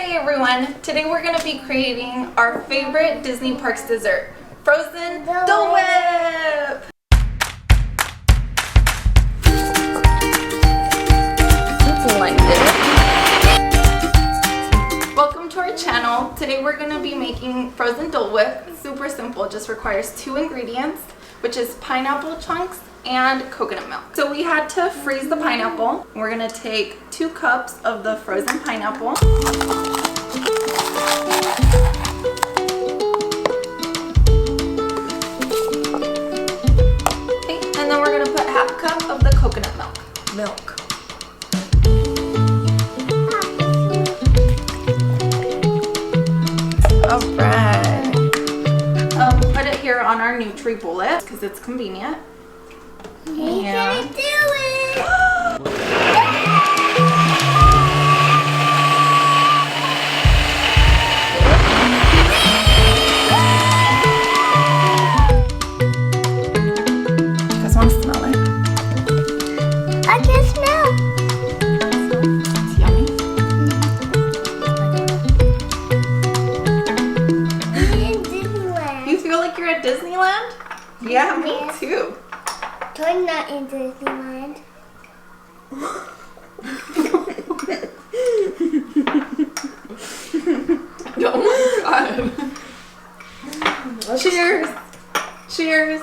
Hey everyone, today we're going to be creating our favorite Disney Parks dessert, frozen Dole Whip! Welcome to our channel. Today we're going to be making frozen Dole Whip. It's super simple, it just requires 2 ingredients, which is pineapple chunks and coconut milk. So we had to freeze the pineapple. We're going to take 2 cups of the frozen pineapple. Okay, and then we're going to put half a cup of the coconut milk. Alright. Put it here on our Nutribullet because it's convenient. He's gonna do it! You guys want to smell it? I can smell. It's yummy. Disneyland. You feel like you're at Disneyland? Yeah, me too. I'm not in Disneyland. Oh my god. Cheers. Cheers.